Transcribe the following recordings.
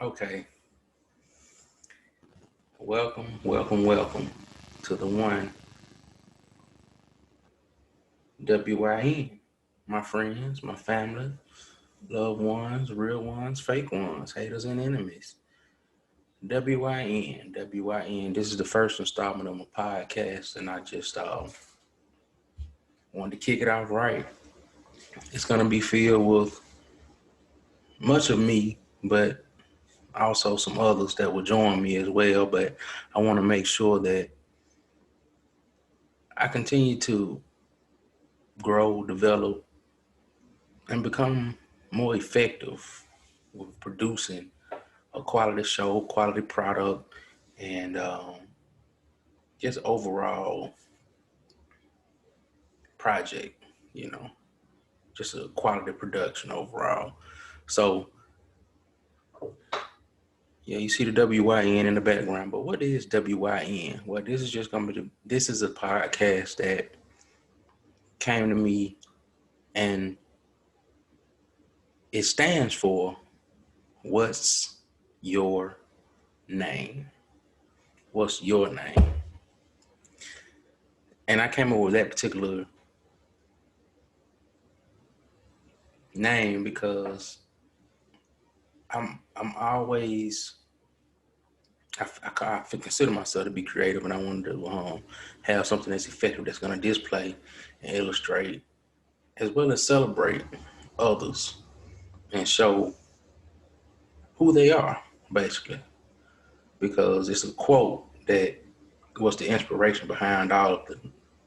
Okay. Welcome to the one WYN. My friends, my family, loved ones, real ones, fake ones, haters and enemies. WYN. This is the first installment of my podcast, and I just wanted to kick it off right. It's gonna be filled with much of me, but also some others that will join me as well. But I want to make sure that I continue to grow, develop, and become more effective with producing a quality show, quality product, and just overall project, you know, just a quality production overall. So, yeah, you see the WYN in the background, but what is WYN? Well, this is just going to be, this is a podcast that came to me and it stands for What's Your Name? What's your name? And I came up with that particular name because I'm always I consider myself to be creative, and I wanted to have something that's effective that's going to display and illustrate as well as celebrate others and show who they are, basically. Because it's a quote that was the inspiration behind all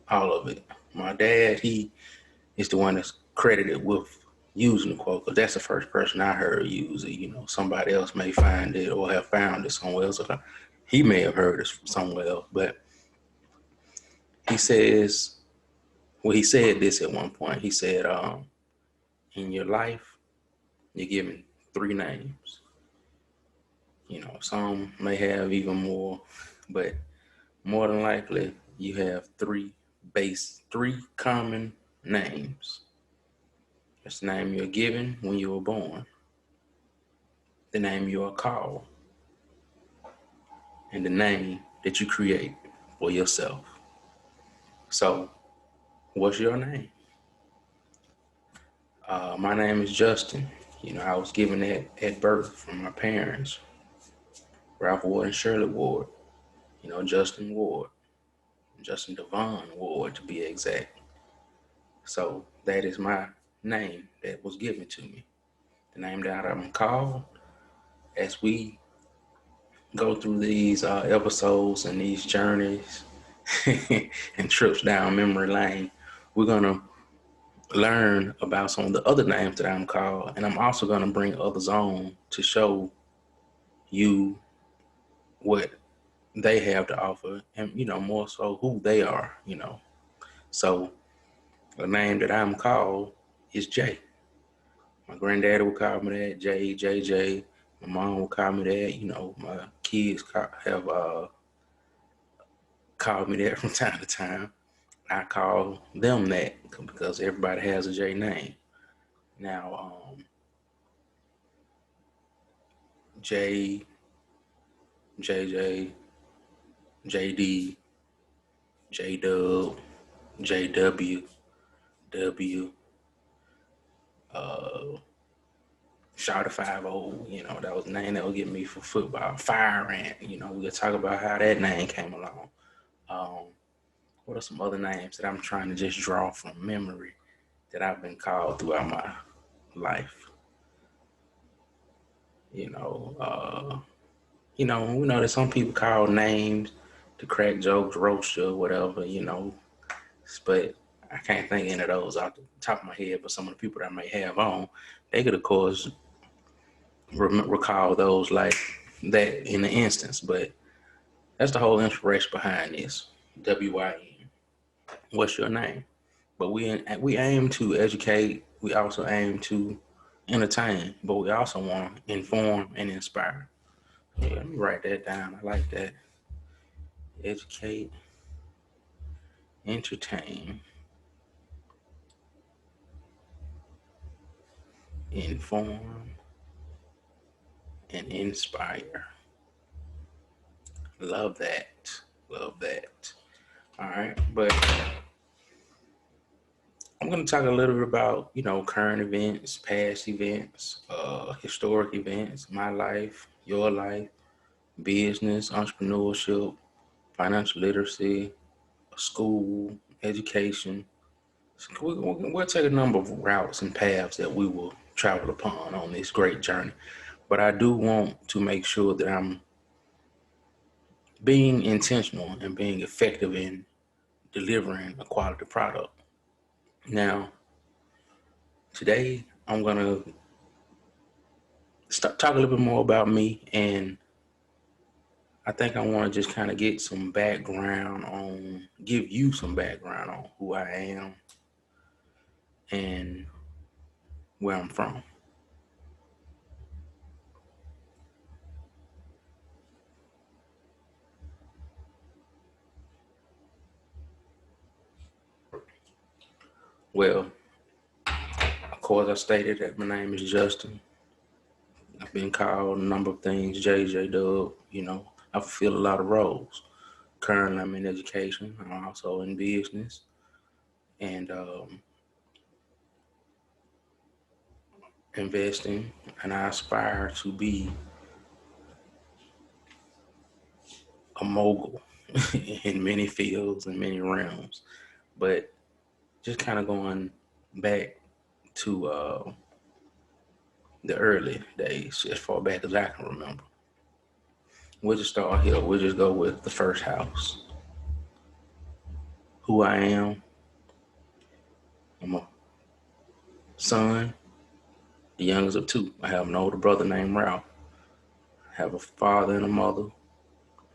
of it. My dad, he is the one that's credited with using the quote because that's the first person I heard use it. You know, somebody else may find it or have found it somewhere else. Or he may have heard it somewhere else, but he says, well, he said this at one point. He said, in your life, you're given three names. You know, some may have even more, but more than likely, you have three common names. That's the name you're given when you were born, the name you are called, and the name that you create for yourself. So, what's your name? My name is Justin. You know, I was given that at birth from my parents, Ralph Ward and Shirley Ward. You know, Justin Ward, Justin Devon Ward to be exact. So that is my name that was given to me. The name that I'm called as we go through these episodes and these journeys and trips down memory lane. We're gonna learn about some of the other names that I'm called, and I'm also gonna bring others on to show you what they have to offer, and more so who they are. So the name that I'm called is Jay. My granddaddy would call me that, J. My mom would call me that. My kids have called me that from time to time. I call them that because everybody has a J name. Now, J, JJ, JD, JDub, JW, W, uh, Shouter 50, that was the name that would get me for football. Fire Ant, we could talk about how that name came along. Um, what are some other names that I'm trying to just draw from memory that I've been called throughout my life? You know, uh, we know that some people call names to crack jokes, roast you, or whatever. But I can't think any of those off the top of my head. But some of the people that I may have on, they could, of course, recall those like that in the instance. But that's the whole inspiration behind this. WYN. What's your name? But we aim to educate. We also aim to entertain, but we also want to inform and inspire. Yeah, let me write that down. I like that. Educate, entertain, inform, and inspire. Love that. Love that. All right. But I'm going to talk a little bit about, current events, past events, historic events, my life, your life, business, entrepreneurship, financial literacy, school, education. So we'll take a number of routes and paths that we will travel upon on this great journey. But I do want to make sure that I'm being intentional and being effective in delivering a quality product. Now, today I'm going to talk a little bit more about me, and I think I want to just kind of give you some background on who I am and where I'm from. Well, of course, I stated that my name is Justin. I've been called a number of things, JJ Dub. I fulfill a lot of roles. Currently, I'm in education. I'm also in business, and investing, and I aspire to be a mogul in many fields and many realms. But just kind of going back to the early days, as far back as I can remember. We'll just start here. We'll just go with the first house. Who I am. I'm a son, the youngest of two. I have an older brother named Ralph. I have a father and a mother,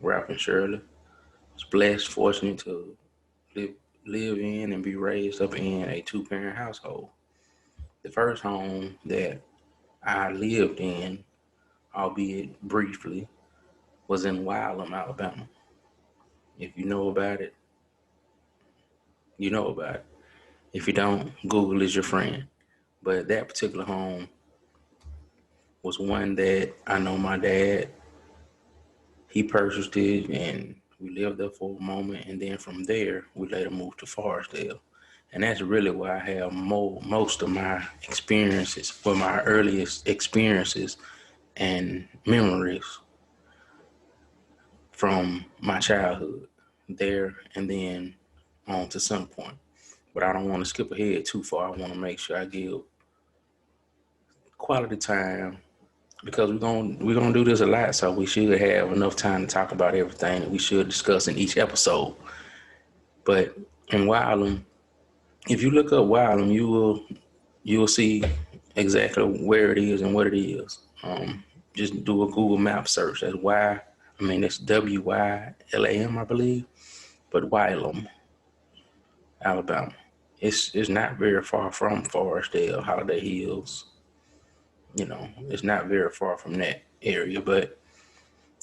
Ralph and Shirley. I was blessed, fortunate to live in and be raised up in a two-parent household. The first home that I lived in, albeit briefly, was in Wylam, Alabama. If you know about it, you know about it. If you don't, Google is your friend. But that particular home was one that I know my dad, he purchased it and we lived there for a moment. And then from there, we later moved to Forestdale. And that's really where I have most of my experiences, or my earliest experiences and memories from my childhood there and then on to some point. But I don't want to skip ahead too far. I want to make sure I give quality time because we're gonna do this a lot, so we should have enough time to talk about everything that we should discuss in each episode. But in Wylam, if you look up Wylam, you will see exactly where it is and what it is. Just do a Google map search. That's WYLAM, I believe, but Wylam, Alabama. It's not very far from Forestdale, Holiday Hills. It's not very far from that area, but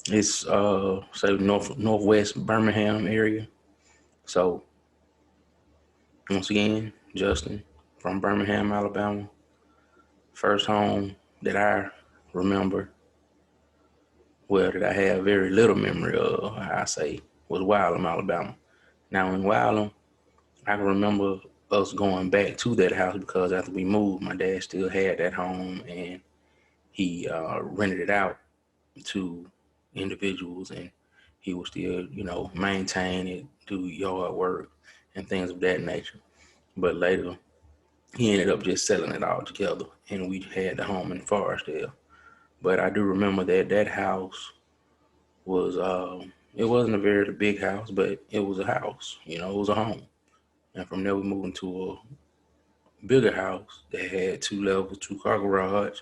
it's say northwest Birmingham area. So once again, Justin from Birmingham, Alabama. First home that I remember, well, that I have very little memory of, I say, was Wylam, Alabama. Now in Wylam, I can remember us going back to that house because after we moved, my dad still had that home and he rented it out to individuals, and he would still, maintain it, do yard work and things of that nature. But later, he ended up just selling it all together, and we had the home in Forestdale. But I do remember that house was, it wasn't a very big house, but it was a house, it was a home. And from there, we moved into a bigger house that had 2 levels, 2-car garage.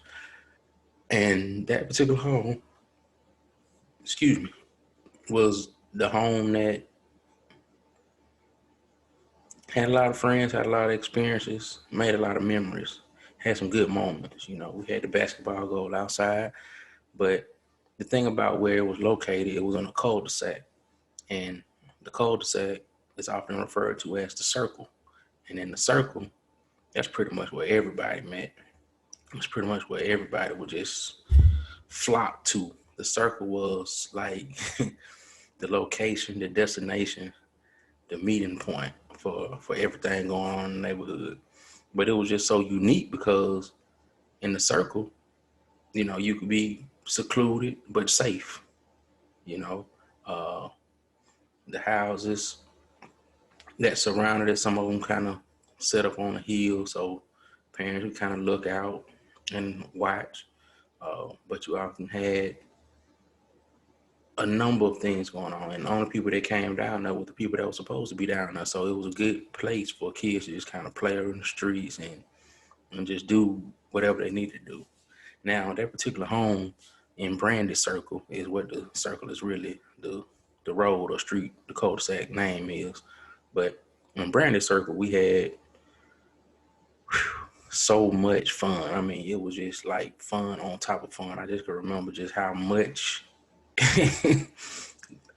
And that particular home, excuse me, was the home that had a lot of friends, had a lot of experiences, made a lot of memories, had some good moments. We had the basketball goal outside, but the thing about where it was located, it was on a cul-de-sac. And the cul-de-sac is often referred to as the circle. And in the circle, that's pretty much where everybody met. It's pretty much where everybody would just flocked to. The circle was like the location, the destination, the meeting point for everything going on in the neighborhood. But it was just so unique because in the circle, you could be secluded but safe. You know, uh, the houses that surrounded it, some of them kind of set up on a hill, so parents would kind of look out and watch. But you often had a number of things going on, and the only people that came down there were the people that were supposed to be down there. So it was a good place for kids to just kind of play in the streets and just do whatever they need to do. Now, that particular home in Brandy Circle is what the circle is really the road or street, the cul-de-sac name is. But in Brandy Circle, we had so much fun. I mean, it was just like fun on top of fun. I just can remember just how much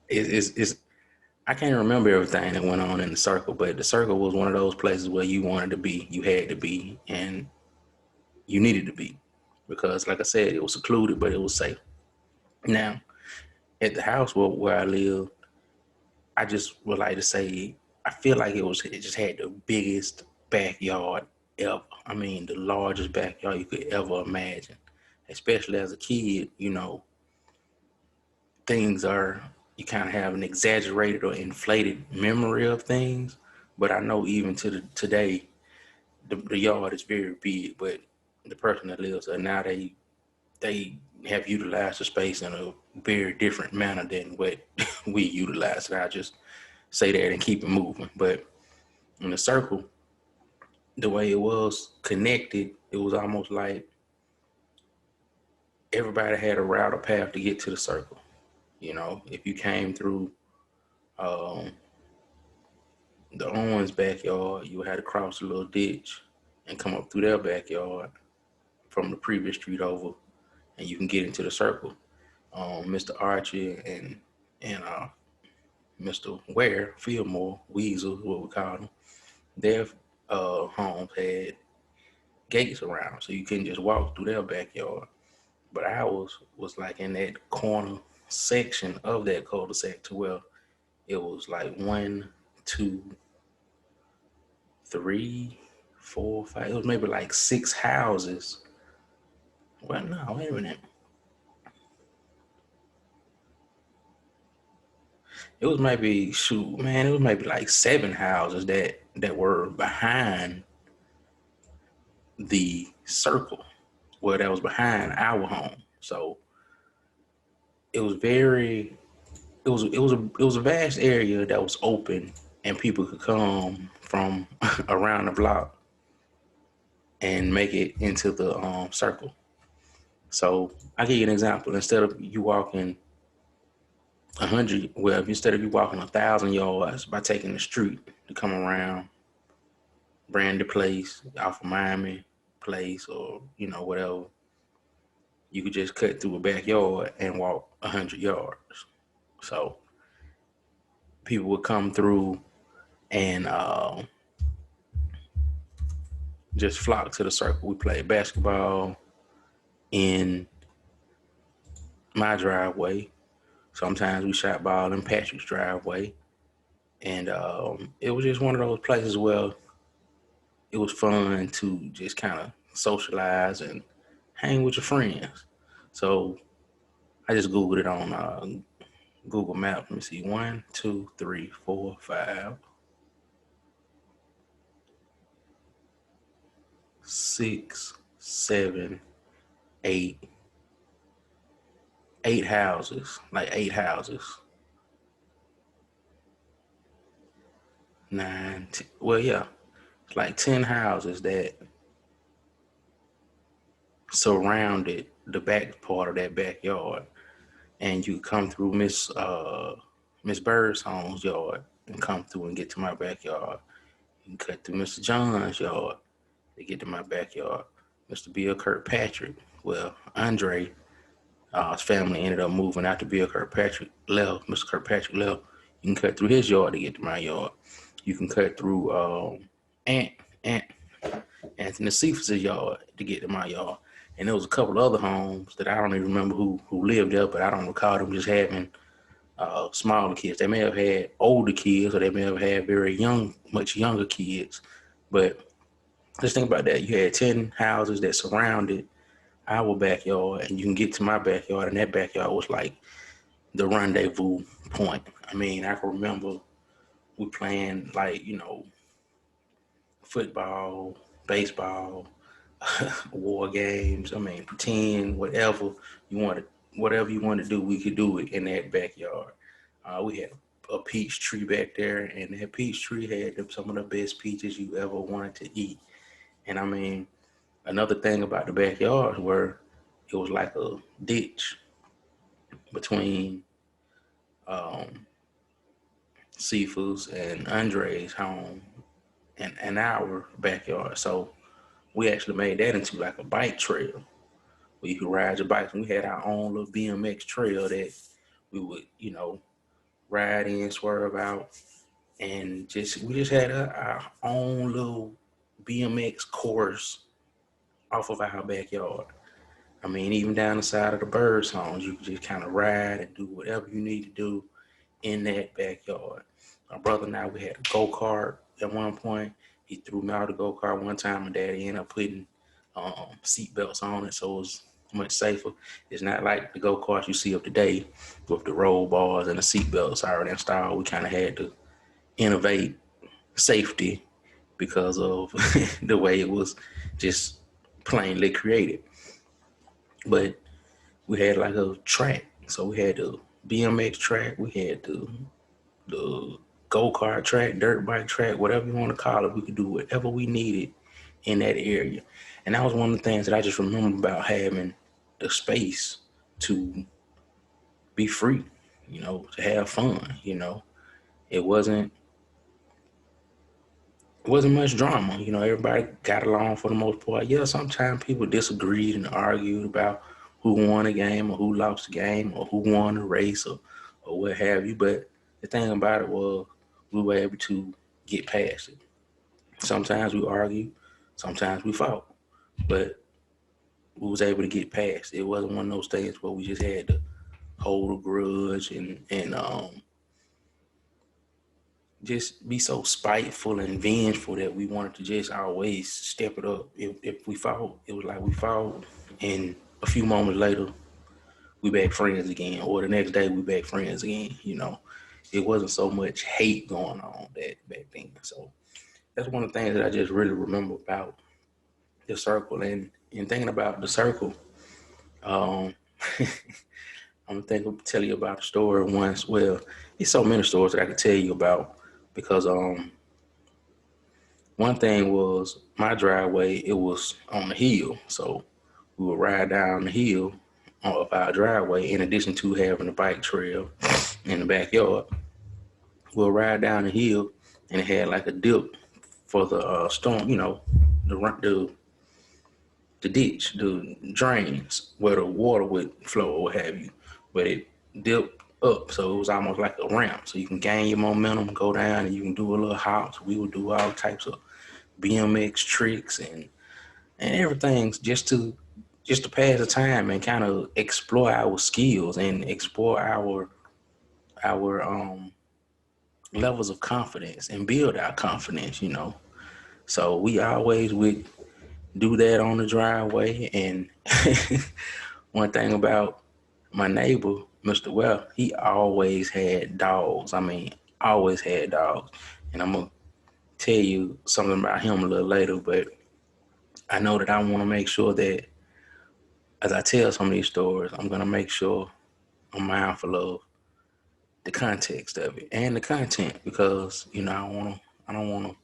it's I can't remember everything that went on in the circle, but the circle was one of those places where you wanted to be, you had to be, and you needed to be. Because like I said, it was secluded, but it was safe. Now, at the house where I live, I just would like to say I feel like it just had the biggest backyard ever. I mean, the largest backyard you could ever imagine. Especially as a kid, things are you kind of have an exaggerated or inflated memory of things. But I know even today, the yard is very big. But the person that lives there now, they have utilized the space in a very different manner than what we utilize. And I just say that and keep it moving. But in the circle, the way it was connected, it was almost like everybody had a route or path to get to the circle. If you came through um, the Owens backyard, you had to cross a little ditch and come up through their backyard from the previous street over, and you can get into the circle. Mr. Archie and Mr. Ware, Fillmore, Weasel, what we call them, their homes had gates around, so you couldn't just walk through their backyard. But ours was like in that corner section of that cul-de-sac to where it was like 1, 2, 3, 4, 5. It was maybe like 6 houses. Well, no, wait a minute. It was maybe it was maybe like 7 houses that were behind the circle, well, that was behind our home. So it was it was a vast area that was open, and people could come from around the block and make it into the circle. So I give you an example. Instead of you walking 100, well, instead of you walking 1,000 yards by taking the street to come around Brandy Place off of Miami Place or whatever, you could just cut through a backyard and walk 100 yards. So people would come through and just flock to the circle. We played basketball in my driveway. Sometimes we shot ball in Patrick's driveway. And it was just one of those places where it was fun to just kind of socialize and hang with your friends. So I just Googled it on Google Maps. Let me see. 1, 2, 3, 4, 5, 6, 7, 8. 8 houses. Like 8 houses. 9, 10, well, yeah. It's like 10 houses that surrounded the back part of that backyard. And you come through Miss Bird's home's yard and come through and get to my backyard. You can cut through Mr. John's yard to get to my backyard. Mr. Bill Kirkpatrick, well, Andre, his family ended up moving after Bill Kirkpatrick left. Mr. Kirkpatrick left. You can cut through his yard to get to my yard. You can cut through Aunt Anthony Cephas's yard to get to my yard. And there was a couple other homes that I don't even remember who lived there, but I don't recall them just having smaller kids. They may have had older kids, or they may have had very young, much younger kids. But just think about that. You had 10 houses that surrounded our backyard, and you can get to my backyard, and that backyard was like the rendezvous point. I mean, I can remember we playing like, football, baseball, war games. I mean, pretend whatever you want to do, we could do it in that backyard. We had a peach tree back there, and that peach tree had some of the best peaches you ever wanted to eat. And I mean, another thing about the backyard where it was like a ditch between Seafood's and Andre's home and our backyard. So we actually made that into like a bike trail where you could ride your bikes. And we had our own little BMX trail that we would, ride in, swerve out, and we just had our own little BMX course off of our backyard. I mean, even down the side of the birds' homes, you could just kind of ride and do whatever you need to do in that backyard. My brother and I, we had a go-kart at one point. He threw me out of the go-kart one time, and Daddy ended up putting seat belts on it, so it was much safer. It's not like the go-karts you see of today with the roll bars and the seat belts already installed. We kind of had to innovate safety because of the way it was just plainly created. But we had like a track. So we had the BMX track, we had the go-kart track, dirt bike track, whatever you want to call it. We could do whatever we needed in that area. And that was one of the things that I just remember about having the space to be free, to have fun. It wasn't much drama. Everybody got along for the most part. Yeah, sometimes people disagreed and argued about who won a game or who lost the game or who won the race or what have you. But the thing about it was we were able to get past it. Sometimes we argued, sometimes we fought, but we was able to get past it. It wasn't one of those things where we just had to hold a grudge and just be so spiteful and vengeful that we wanted to just always step it up. If we fought, it was like we fought, and a few moments later, we back friends again, or the next day we back friends again. It wasn't so much hate going on that back then. So that's one of the things that I just really remember about the circle. And thinking about the circle, I'm thinking tell you about a story once. Well, there's so many stories that I could tell you about because one thing was my driveway, it was on the hill. So we would ride down the hill of our driveway in addition to having a bike trail in the backyard. We'll ride down the hill and it had like a dip for the storm, the ditch, the drains where the water would flow or what have you. But it dipped up, so it was almost like a ramp. So you can gain your momentum, go down, and you can do a little hop. We would do all types of BMX tricks and everything just to pass the time and kind of explore our skills and explore our levels of confidence and build our confidence. So we always would do that on the driveway. And one thing about my neighbor, Mr. Well, he always had dogs. I mean, always had dogs. And I'm going to tell you something about him a little later, but I know that I want to make sure that as I tell some of these stories, I'm going to make sure I'm mindful of the context of it and the content because, I don't want to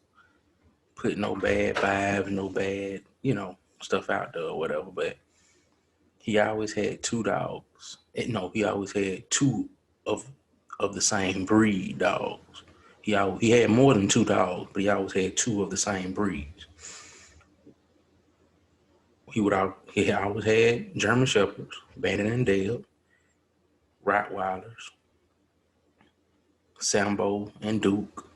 put no bad vibes, no bad, stuff out there or whatever. But he always had two dogs. No, he always had two of the same breed dogs. He had more than two dogs, but he always had two of the same breeds. He always had German Shepherds, Bandit and Dale, Rottweilers, Sambo and Duke.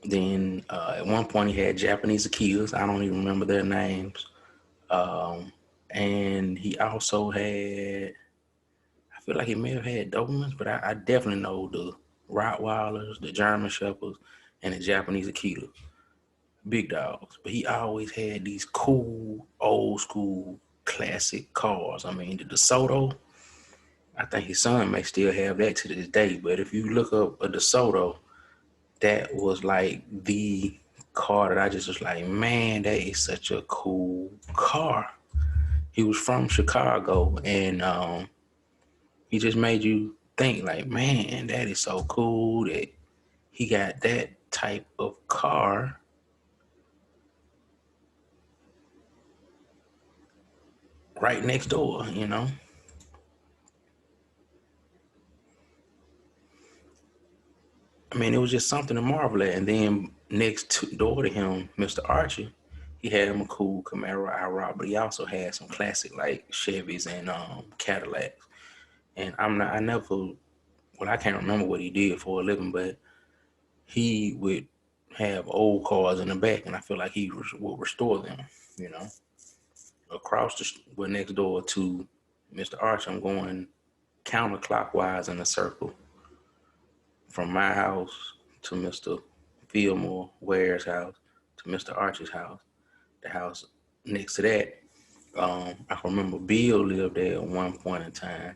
Then at one point he had Japanese Akilas. I don't even remember their names. And he also had, I feel like he may have had Dobermans, but I definitely know the Rottweilers, the German Shepherds, and the Japanese Akita. Big dogs. But he always had these cool, old school, classic cars. I mean, the DeSoto, I think his son may still have that to this day. But if you look up a DeSoto, that was like the car that I just was like, man, that is such a cool car. He was from Chicago, and he just made you think like, man, that is so cool that he got that type of car right next door, you know? I mean, it was just something to marvel at. And then door to him, Mr. Archie, he had him a cool Camaro IROC, but he also had some classic like Chevys and Cadillacs. And I never, well, I can't remember what he did for a living, but he would have old cars in the back, and I feel like he would restore them, you know. Next door to Mr. Archie, I'm going counterclockwise in a circle from my house to Mr. Fillmore Ware's house to Mr. Archie's house. The house next to that, I can remember Bill lived there at one point in time.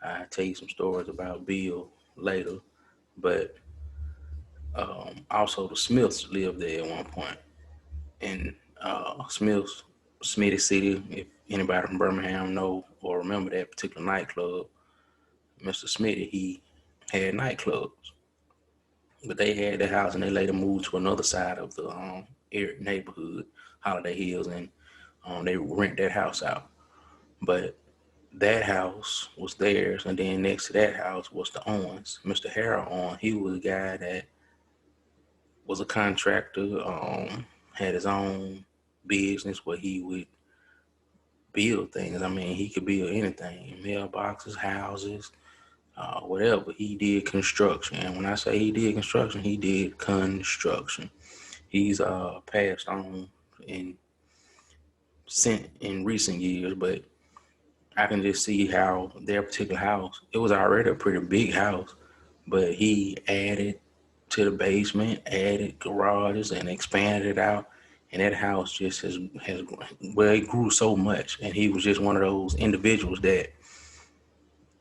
I'll tell you some stories about Bill later, but also the Smiths lived there at one point. And Smitty City, if anybody from Birmingham know or remember that particular nightclub, Mr. Smitty, he had nightclubs. But they had the house and they later moved to another side of the neighborhood, Holiday Hills, and they rent that house out. But that house was theirs, and then next to that house was the Owens. Mr. Harold Owen, he was a guy that was a contractor, had his own business where he would build things. I mean, he could build anything, mailboxes, houses, whatever. He did construction. And when I say he did construction, he did construction. He's passed on in recent years, but I can just see how their particular house, it was already a pretty big house, but he added to the basement, added garages, and expanded it out. And that house just has well, it grew so much. And he was just one of those individuals that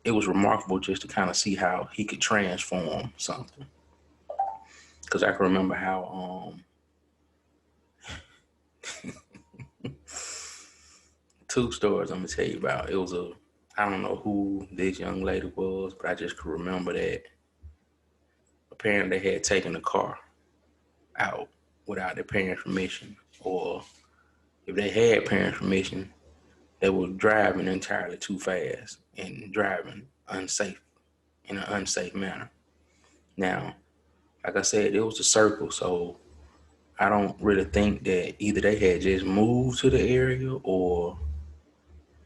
it was remarkable just to kind of see how he could transform something. Because I can remember how two stories I'm gonna tell you about. It was I don't know who this young lady was, but I just could remember that apparently they had taken the car out without their parents' permission, or if they had parents' permission, they were driving entirely too fast and driving unsafe in an unsafe manner. Now, like I said, it was a circle, so I don't really think that either they had just moved to the area or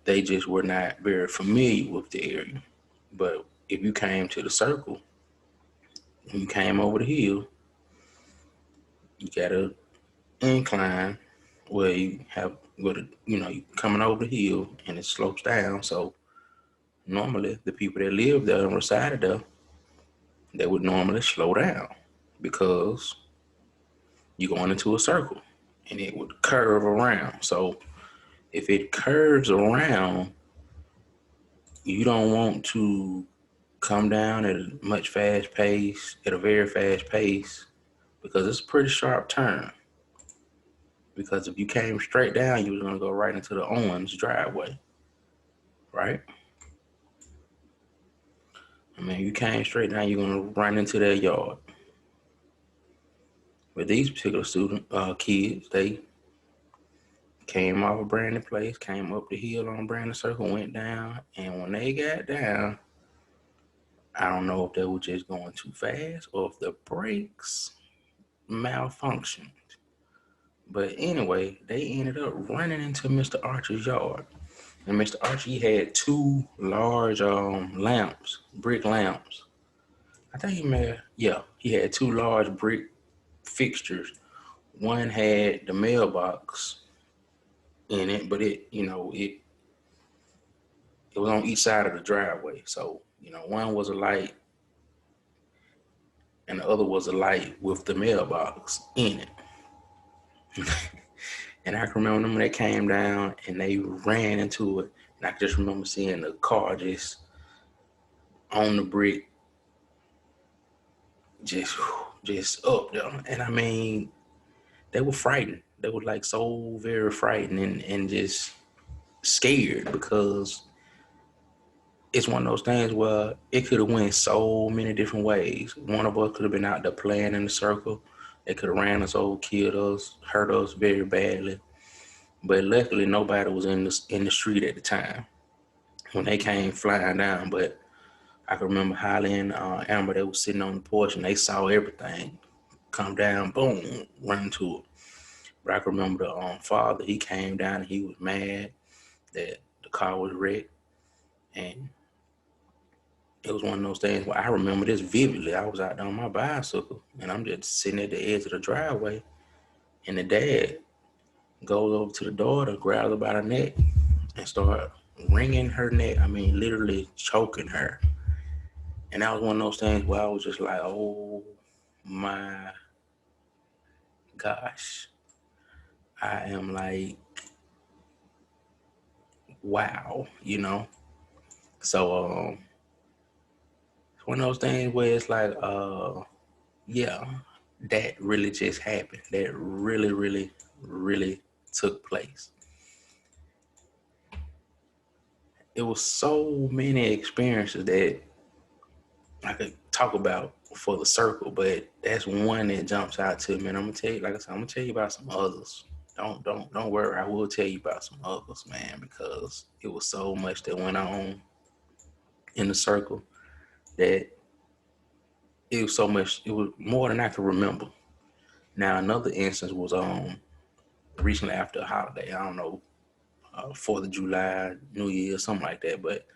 they just were not very familiar with the area. But if you came to the circle, when you came over the hill, you got a incline where you have you coming over the hill and it slopes down. So normally the people that live there and resided there, they would normally slow down because you're going into a circle and it would curve around. So if it curves around, you don't want to come down at a very fast pace, because it's a pretty sharp turn. Because if you came straight down, you was going to go right into the Owens driveway, right? I mean, you came straight down, you're going to run into their yard. But these particular kids, they came off of Brandon Place, came up the hill on Brandon Circle, went down, and when they got down, I don't know if they were just going too fast or if the brakes malfunctioned. But anyway, they ended up running into Mr. Archer's yard. And Mr. Archie had two large lamps, brick lamps. I think he had two large brick fixtures. One had the mailbox in it, but it was on each side of the driveway. So, one was a light and the other was a light with the mailbox in it. And I can remember them when they came down and they ran into it. And I just remember seeing the car just on the brick, just up there. And I mean, they were frightened. They were like so very frightened and just scared, because it's one of those things where it could have went so many different ways. One of us could have been out there playing in the circle. They could have ran us over, killed us, hurt us very badly. But luckily, nobody was in the street at the time when they came flying down. But I can remember Holly and Amber, they were sitting on the porch and they saw everything come down, boom, run to it. But I can remember the father, he came down and he was mad that the car was wrecked. And it was one of those things where I remember this vividly. I was out there on my bicycle and I'm just sitting at the edge of the driveway, and the dad goes over to the daughter, grabs her by the neck and start wringing her neck. I mean, literally choking her. And that was one of those things where I was just like, oh my gosh. I am like, wow, So it's one of those things where it's like, yeah, that really just happened. That really, really, really took place. It was so many experiences that I could talk about for the circle, but that's one that jumps out to me. And I'm gonna tell you, like I said, I'm gonna tell you about some others. Don't worry. I will tell you about some others, man, because it was so much that went on in the circle that it was so much. It was more than I could remember. Now another instance was recently after a holiday. I don't know, 4th of July, New Year, something like that. But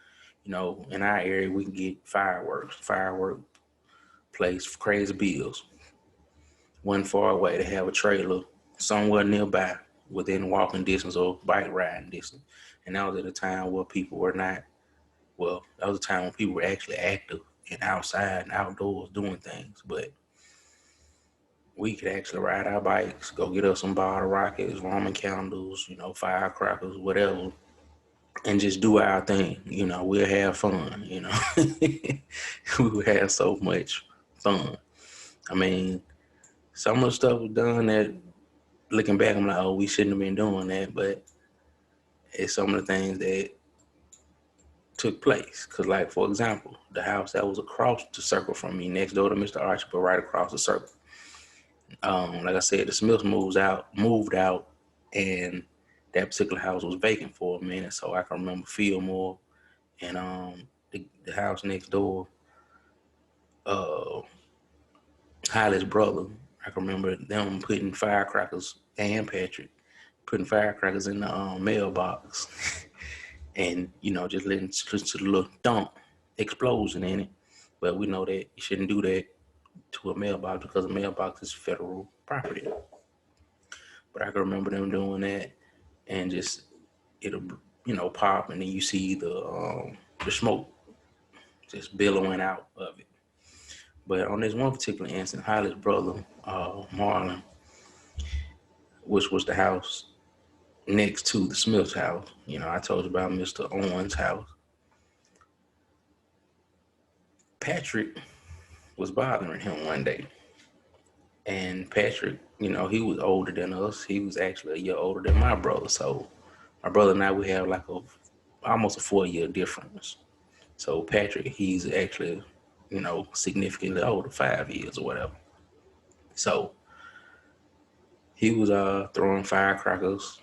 in our area, we can get firework place for crazy bills. Wasn't far away. They have a trailer somewhere nearby, within walking distance or bike riding distance. And that was at a time where people were not. Well, that was a time when people were actually active and outside and outdoors doing things. But we could actually ride our bikes, go get us some bottle rockets, Roman candles, firecrackers, whatever, and just do our thing. We'll have fun. We would have so much fun. I mean, some of the stuff was done that, looking back, I'm like, oh, we shouldn't have been doing that. But it's some of the things that took place. Because, like, for example, the house that was across the circle from me, next door to Mr. Archie, but right across the circle. Like I said, the Smiths moved out, and that particular house was vacant for a minute. So I can remember Fillmore and the house next door, Holly's brother. I can remember them putting firecrackers, and Patrick putting firecrackers in the mailbox, and just letting to the little thump explosion in it. But we know that you shouldn't do that to a mailbox, because a mailbox is federal property. But I can remember them doing that, and just it'll pop, and then you see the smoke just billowing out of it. But on this one particular instance, Holly's brother, Marlon, which was the house next to the Smith's house. I told you about Mr. Owens' house. Patrick was bothering him one day. And Patrick, he was older than us. He was actually a year older than my brother. So my brother and I, we have like almost a 4-year difference. So Patrick, he's actually, significantly older, 5 years or whatever. So he was throwing firecrackers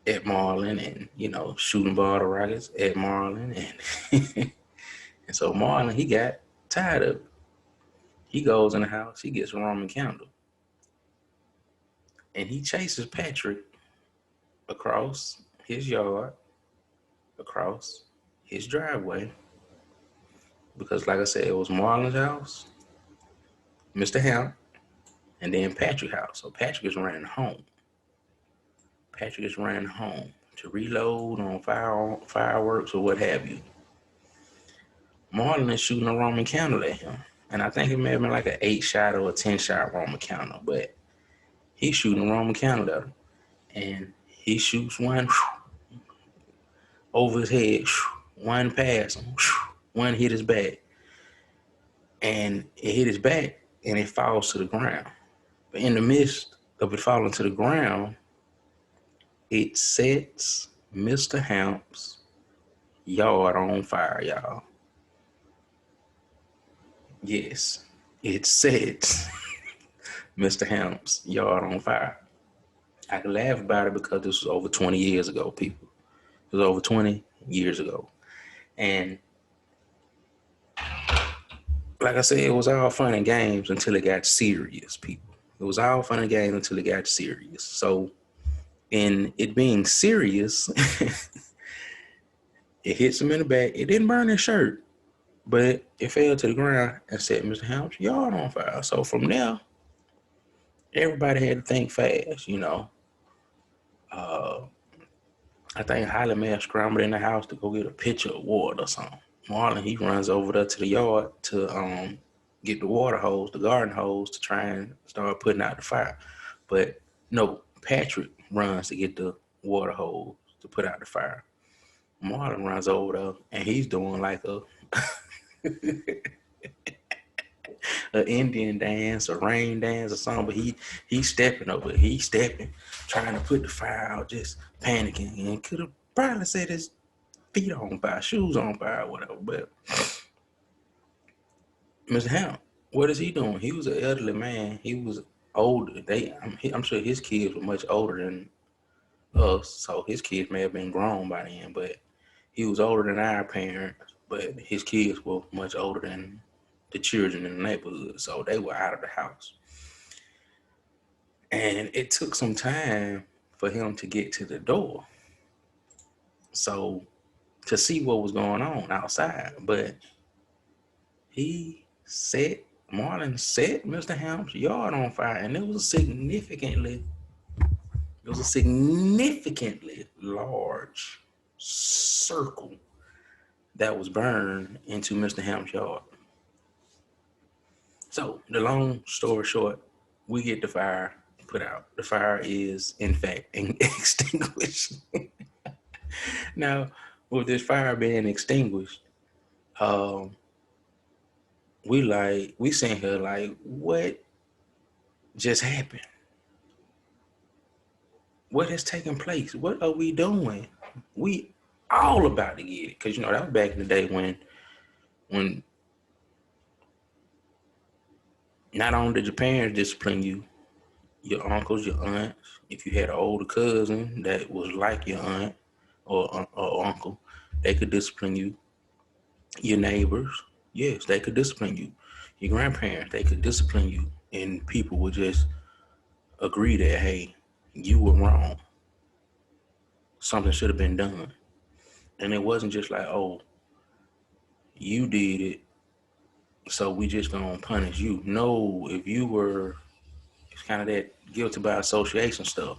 at Marlon, and shooting bottle rockets at Marlon, and and so Marlon, he got tired of it. He goes in the house, he gets a Roman candle, and he chases Patrick across his yard, across his driveway, because, like I said, it was Marlon's house, Mr. Hamp, and then Patrick's house. So Patrick is running home. Patrick is running home to reload on fireworks or what have you. Marlon is shooting a Roman candle at him. And I think it may have been like an 8-shot or a 10-shot Roman candle, but he's shooting a Roman candle at him. And he shoots one over his head, one past him, one hit his back. And it hit his back and it falls to the ground. But in the midst of it falling to the ground, it sets Mr. Hamp's yard on fire, y'all. Yes, it sets Mr. Hamp's yard on fire. I can laugh about it because this was over 20 years ago, people. It was over 20 years ago. And like I said, it was all fun and games until it got serious, people. It was all fun and games until it got serious. So in it being serious, it hits him in the back. It didn't burn his shirt, but it fell to the ground and set Mr. Hamp's yard on fire. So from there, everybody had to think fast, you know. I think Holly may have scrambled in the house to go get a pitcher of water or something. Marlon, he runs over there to the yard to get the water hose, the garden hose, to try and start putting out the fire. But no, Patrick runs to get the water hose to put out the fire. Marlon runs over there and he's doing like a an Indian dance, a rain dance or something, but he's stepping over. He's stepping, trying to put the fire out, just panicking, and could have probably set his feet on fire, shoes on fire, whatever. But Mr. Hamp, what is he doing? He was an elderly man. He was older. I'm sure his kids were much older than us, so his kids may have been grown by then, but he was older than our parents, but his kids were much older than the children in the neighborhood, so they were out of the house. And it took some time for him to get to the door, so to see what was going on outside. But Marlon set Mr. Hamp's yard on fire, and it was a significantly large circle that was burned into Mr. Hamp's yard. So the long story short, we get the fire put out. The fire is in fact extinguished. Now, with this fire being extinguished, we sitting here like, what just happened? What has taken place? What are we doing? We all about to get it, because you know that was back in the day when not only did your parents discipline you, your uncles, your aunts, if you had an older cousin that was like your aunt or uncle, they could discipline you. Your neighbors, yes, they could discipline you. Your grandparents, they could discipline you. And people would just agree that, hey, you were wrong. Something should have been done. And it wasn't just like, oh, you did it, so we just gonna punish you. No, if you were, it's kind of that guilty by association stuff.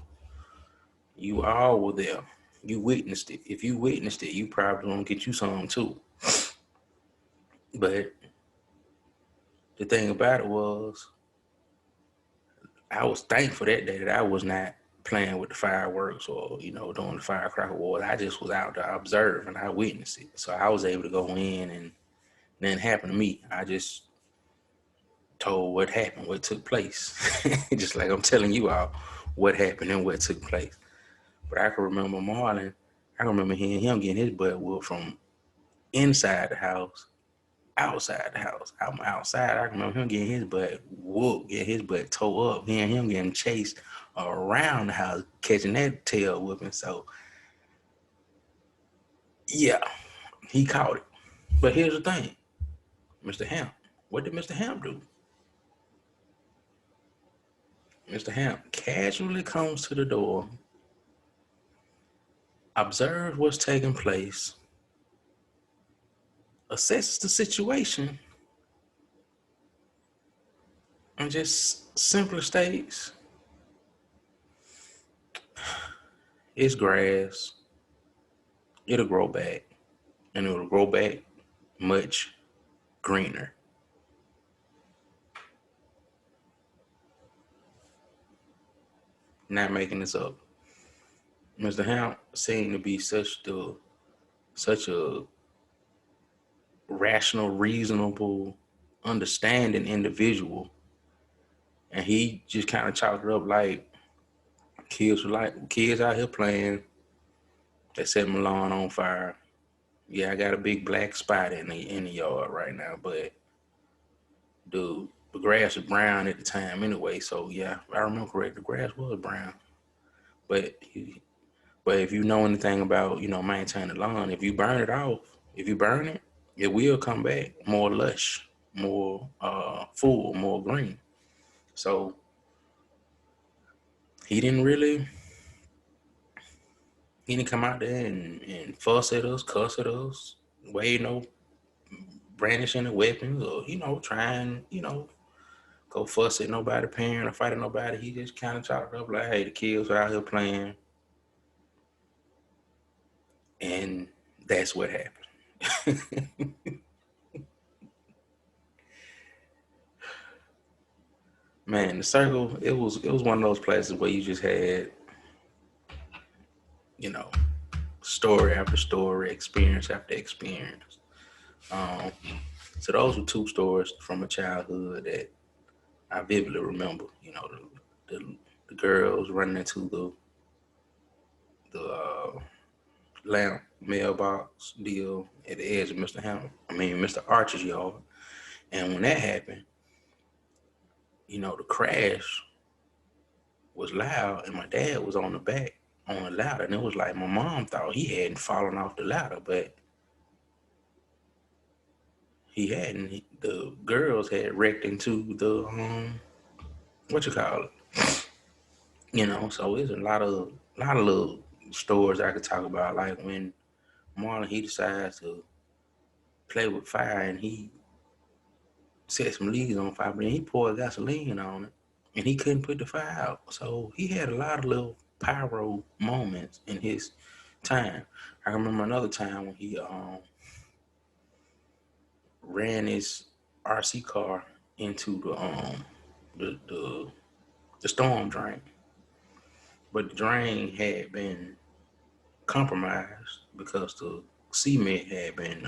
You all were there. You witnessed it. If you witnessed it, you probably gonna get you some too. But the thing about it was, I was thankful that day that I was not playing with the fireworks or, you know, doing the firecracker wars. I just was out to observe and I witnessed it. So I was able to go in and nothing happened to me. I just told what happened, what took place. Just like I'm telling you all what happened and what took place. But I can remember Marlon, I can remember hearing him getting his butt whooped from inside the house, outside the house. I'm outside. I can remember him getting his butt whooped, getting his butt tore up, hearing him getting chased around the house, catching that tail whooping. So, yeah, he caught it. But here's the thing, Mr. Hamp. What did Mr. Hamp do? Mr. Hamp casually comes to the door, observes what's taking place, assesses the situation, and just simply states, It's grass. It'll grow back, and it'll grow back much greener. Not making this up. Mr. Ham seemed to be such a rational, reasonable, understanding individual, and he just kind of chalked it up like kids out here playing. They set my lawn on fire. Yeah, I got a big black spot in the yard right now, but the grass was brown at the time anyway. So yeah, if I remember correct, the grass was brown. But but if you know anything about maintaining the lawn, if you burn it off, if you burn it, it will come back more lush, more full, more green. So he didn't really he didn't come out there and fuss at us, cuss at us, wave no brandishing the weapons or try and go fuss at nobody, parent or fight at nobody. He just kind of chalked up like, hey, the kids are out here playing, and that's what happened. Man, the circle, it was one of those places where you just had, you know, story after story, experience after experience. Um, so those were two stories from a childhood that I vividly remember. The girls running into the lamp mailbox deal at the edge of Mr. Archer's yard. And when that happened, the crash was loud, and my dad was on the back on the ladder, and it was like my mom thought he hadn't fallen off the ladder, but he hadn't. The girls had wrecked into the what you call it, So there's a lot of little stories I could talk about, like when Marlon he decides to play with fire and he set some leaves on fire, but then he poured gasoline on it and he couldn't put the fire out. So he had a lot of little pyro moments in his time. I remember another time when he ran his RC car into the storm drain, but the drain had been compromised because the cement had been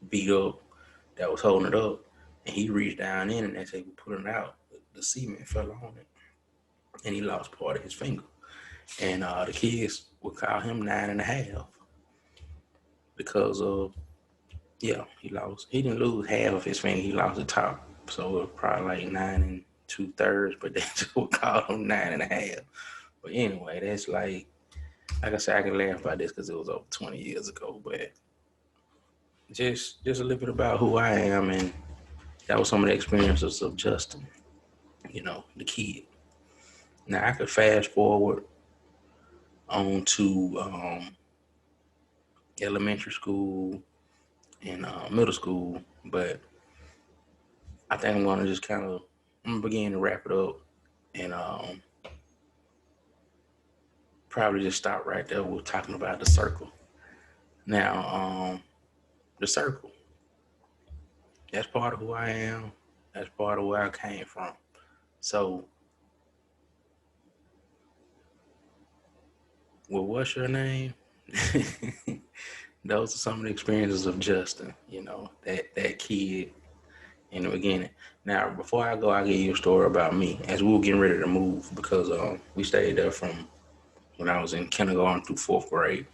beat up that was holding it up, and he reached down in and as they were pulling it out, the cement fell on it, and he lost part of his finger. And the kids would call him 9.5 because of he didn't lose half of his finger, he lost the top, so it was probably like 9 2/3, but they just would call him 9.5. But anyway, that's like I said, I can laugh about this because it was over 20 years ago, but just a little bit about who I am, and that was some of the experiences of Justin, the kid. Now I could fast forward on to elementary school and middle school, but I think I'm gonna just kind of begin to wrap it up and probably just stop right there with talking about the circle. Now, the circle, that's part of who I am. That's part of where I came from. So, well, what's your name? Those are some of the experiences of Justin, that kid in the beginning. Now, before I go, I'll give you a story about me as we were getting ready to move because we stayed there from when I was in kindergarten through fourth grade,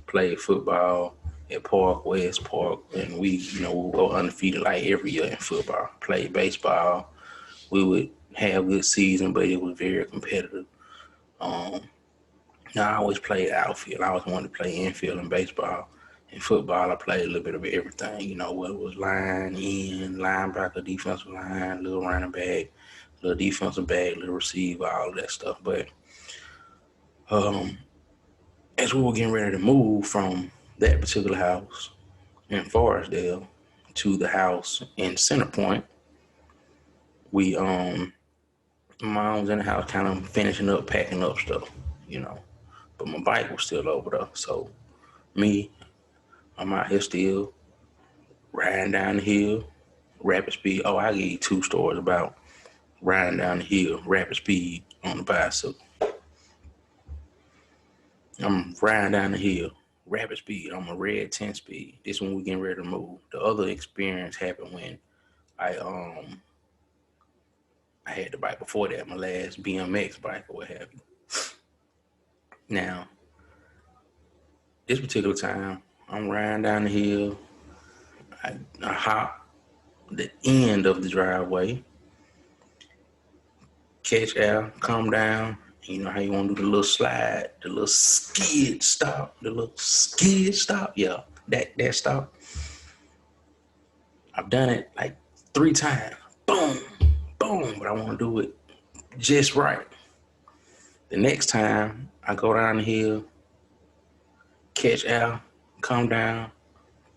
played football at Park, West Park, and we would go undefeated like every year in football. Played baseball. We would have a good season, but it was very competitive. Um, Now, I always played outfield. I always wanted to play infield in baseball. In football, I played a little bit of everything, whether it was line, in, linebacker, defensive line, little running back, little defensive back, little receiver, all of that stuff. But as we were getting ready to move from that particular house in Forestdale to the house in Center Point, we mom was in the house kind of finishing up, packing up stuff. but my bike was still over there. So I'm out here still riding down the hill, rapid speed. Oh, I give you two stories about riding down the hill, rapid speed on the bicycle. I'm riding down the hill, rapid speed on my red 10 speed. This when we getting ready to move. The other experience happened when I I had the bike before that, my last BMX bike or what have you. Now, this particular time, I'm riding down the hill. I hop the end of the driveway, catch air, come down. You know how you want to do the little slide, the little skid stop, Yeah, that stop. I've done it like 3 times. Boom, boom. But I want to do it just right. The next time I go down the hill, catch air, come down,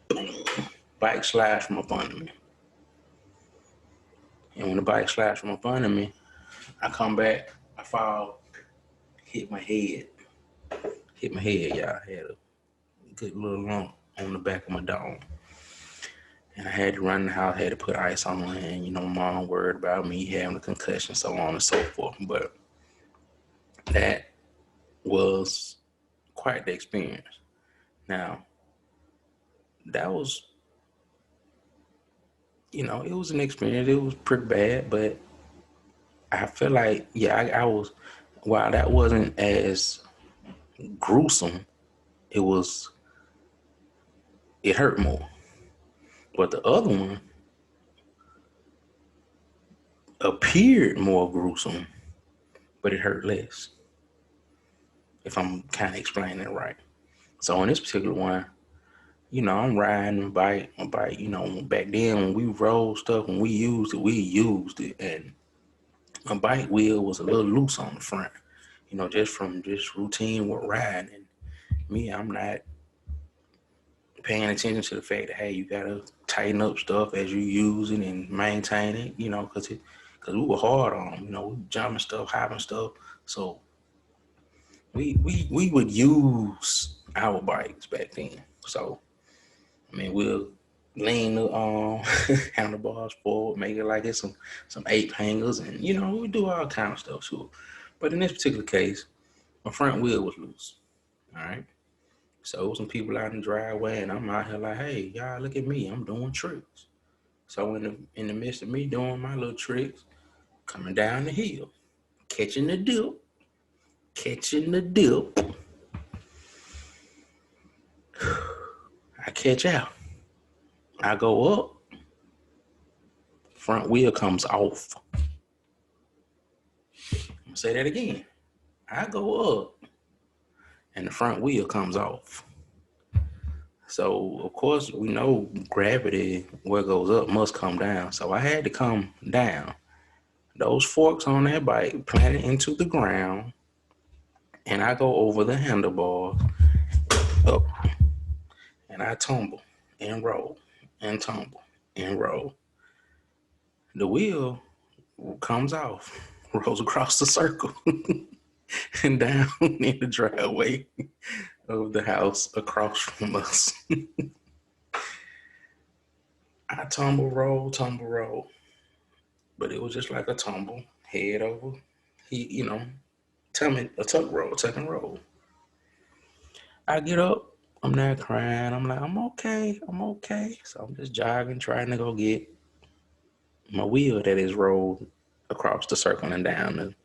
boom, bike slides from up under me. And when the bike slides from up under me, I come back, I fall, hit my head, y'all. I had a good little lump on the back of my dome. And I had to run the house, had to put ice on my hand. My mom worried about me having a concussion, so on and so forth. But that was quite the experience. Now, that was, it was an experience. It was pretty bad, but I feel like, I was, while that wasn't as gruesome, it hurt more. But the other one appeared more gruesome, but it hurt less, if I'm kind of explaining it right. So on this particular one, I'm riding my bike, back then when we rode stuff, when we used it. And my bike wheel was a little loose on the front, just from just routine with riding. And me, I'm not paying attention to the fact that, hey, you got to tighten up stuff as you use it and maintain it, because we were hard on them, we were jumping stuff, hopping stuff. So we would use our bikes back then. So, we'll lean the handlebars forward, make it like it's some ape hangers, and we do all kind of stuff too. But in this particular case, my front wheel was loose. All right. So some people out in the driveway, and I'm out here like, hey, y'all, look at me, I'm doing tricks. So in the midst of me doing my little tricks, coming down the hill, catching the dip, I catch out. I go up, front wheel comes off. I'm gonna say that again. I go up, and the front wheel comes off. So, of course, we know gravity, where it goes up must come down. So I had to come down. Those forks on that bike planted into the ground, and I go over the handlebars up, and I tumble and roll and tumble and roll. The wheel comes off, rolls across the circle and down in the driveway of the house across from us. I tumble, roll. But it was just like a tumble, head over, tuck and roll. I get up, I'm not crying. I'm like, I'm okay. So I'm just jogging, trying to go get my wheel that is rolled across the circle and down the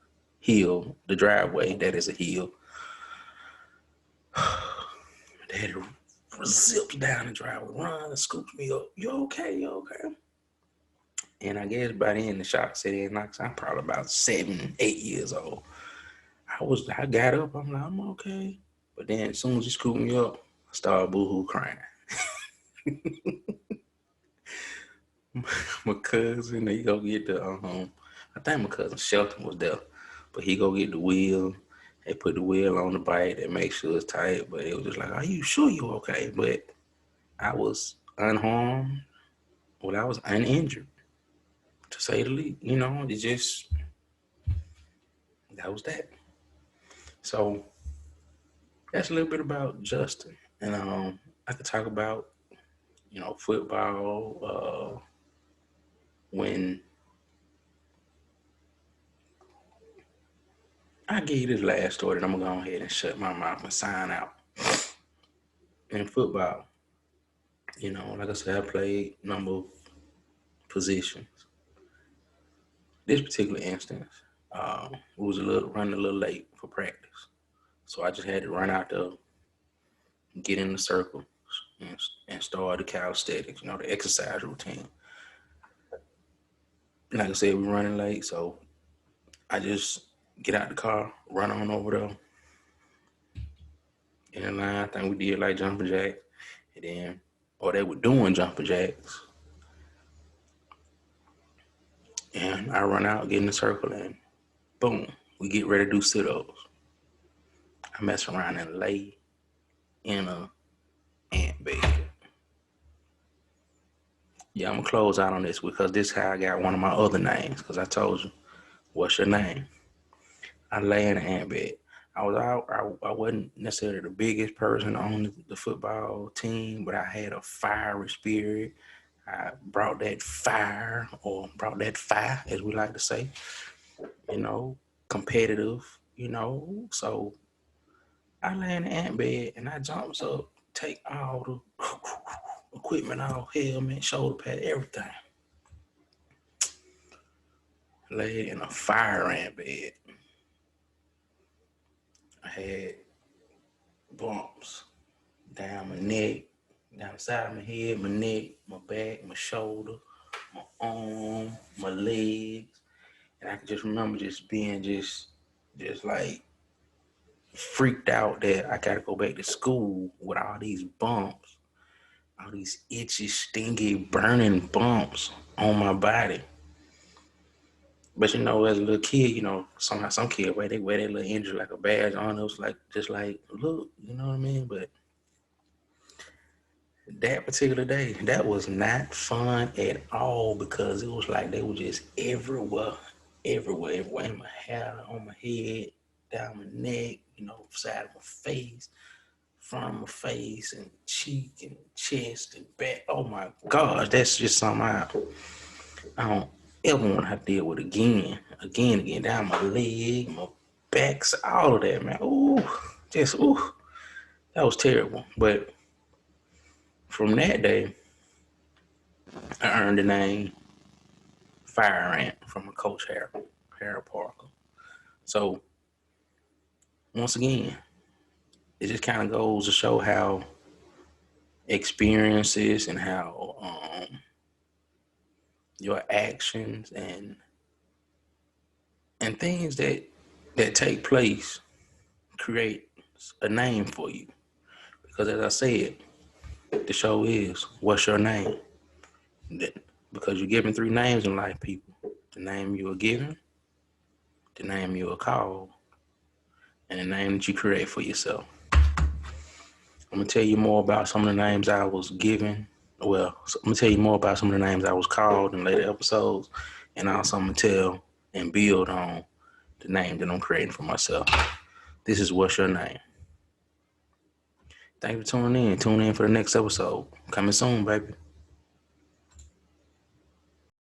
hill, the driveway that is a hill. Daddy zips down the driveway, runs and scoops me up. You okay? And I guess by then the shock set in. Like I'm probably about 7, 8 years old. I got up. I'm like, I'm okay. But then as soon as he scooped me up, I started boohoo crying. My cousin, he go get the I think my cousin Shelton was there, but he go get the wheel. They put the wheel on the bike. They make sure it's tight. But it was just like, are you sure you okay? But I was unharmed. Well, I was uninjured, to say the least. It just, that was that. So that's a little bit about Justin. And I could talk about, football, when I give you this last story, then I'm gonna go ahead and shut my mouth and sign out. In football, like I said, I played number of positions. This particular instance, we was running a little late for practice, so I just had to run out there, get in the circle, and start the calisthenics, the exercise routine. Like I said, we running late, so I just get out the car, run on over there in the line. I think we did like jumping jacks, and then, or they were doing jumping jacks, and I run out, get in the circle, and boom, we get ready to do sit-ups. I mess around and lay in a ant bed. Yeah, I'm gonna close out on this because this is how I got one of my other names. Because I told you, what's your name? I lay in an ant bed. I wasn't necessarily the biggest person on the football team, but I had a fiery spirit. I brought that fire, or brought that fire, as we like to say. Competitive. So I lay in the ant bed and I jumps up, take all the equipment off, helmet, shoulder pad, everything. Laid in a fire ant bed. I had bumps down my neck, down the side of my head, my neck, my back, my shoulder, my arm, my legs. And I can just remember just being just like freaked out that I gotta go back to school with all these bumps, all these itchy, stingy, burning bumps on my body. But as a little kid, some kids wear their little injury like a badge on. It was like just like, look, you know what I mean? But that particular day, that was not fun at all because it was like they were just everywhere in my hair, on my head, down my neck, side of my face, front of my face, and cheek, and chest, and back. Oh my gosh, that's just something I don't ever want to have to deal with again, down my leg, my backs, all of that, man. That was terrible. But from that day, I earned the name Fire Ant from my coach, Harold Parker. So once again, it just kind of goes to show how experiences and how your actions and things that take place create a name for you. Because as I said, the show is What's Your Name? Because you're given 3 names in life, people. The name you are given, the name you are called, and the name that you create for yourself. I'm going to tell you more about some of the names I was given. Well, I'm going to tell you more about some of the names I was called in later episodes. And also I'm going to tell and build on the name that I'm creating for myself. This is What's Your Name? Thank you for tuning in. Tune in for the next episode. Coming soon, baby.